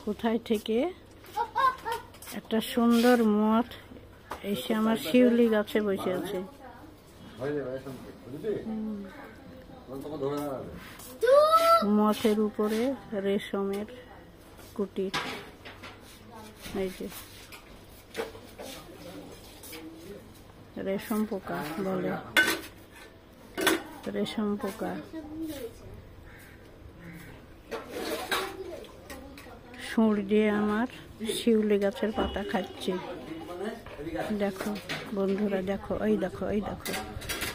কোথায় থেকে একটা সুন্দর মঠ এসে আমার শিউলি গাছে বসে আছে। মঠের উপরে রেশমের কুটির, এই যে রেশম পোকা বলে, রেশম পোকা। সুর দিয়ে আমার শিউলি গাছের পাতা খাচ্ছে। দেখো বন্ধুরা, দেখো এই দেখো, এই দেখো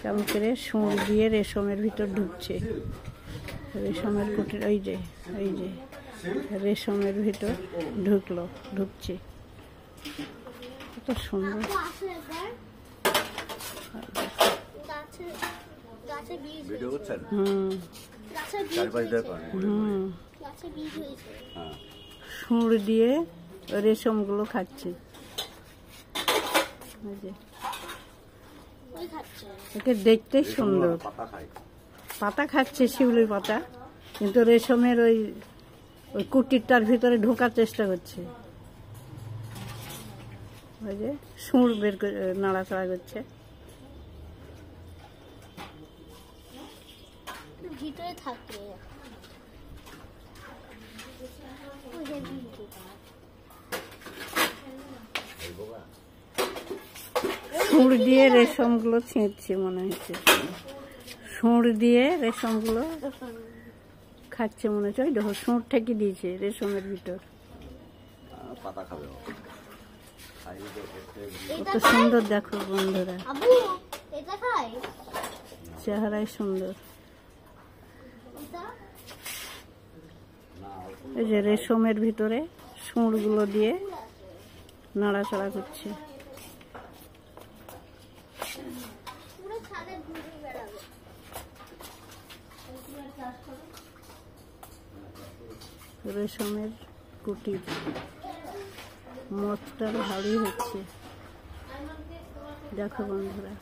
কেমন করে সুর দিয়ে রেশমের ভিতর ঢুকছে। রেশমের কুটির, এই যে এই যে রেশমের ভিতর ঢুকছে। কত সুন্দর। সুর দিয়ে রেশম গুলো খাচ্ছে। একে দেখতে সুন্দর, পাতা খাচ্ছে শিউলির পাতা, কিন্তু রেশমের ওই কুটিরটার ভিতরে ঢোকার চেষ্টা করছে। ওই যে সুর বের করে নাড়াচাড়া করছে। ভিতরে থাকে সুর দিয়ে রেশম গুলো ছিঁড়ছে মনে হচ্ছে, সুর দিয়ে রেশম গুলো খাচ্ছে মনে হচ্ছে। ওই দেখো সুর ঠেকে দিয়েছে রেশমের ভিতর। কত সুন্দর দেখো বন্ধুরা, চেহারাই সুন্দর। এই যে রেশমের ভিতরে সুর গুলো দিয়ে নাড়াচাড়া করছে। রেশমের কুটির, মঠটা ভালোই হচ্ছে। দেখো বন্ধুরা।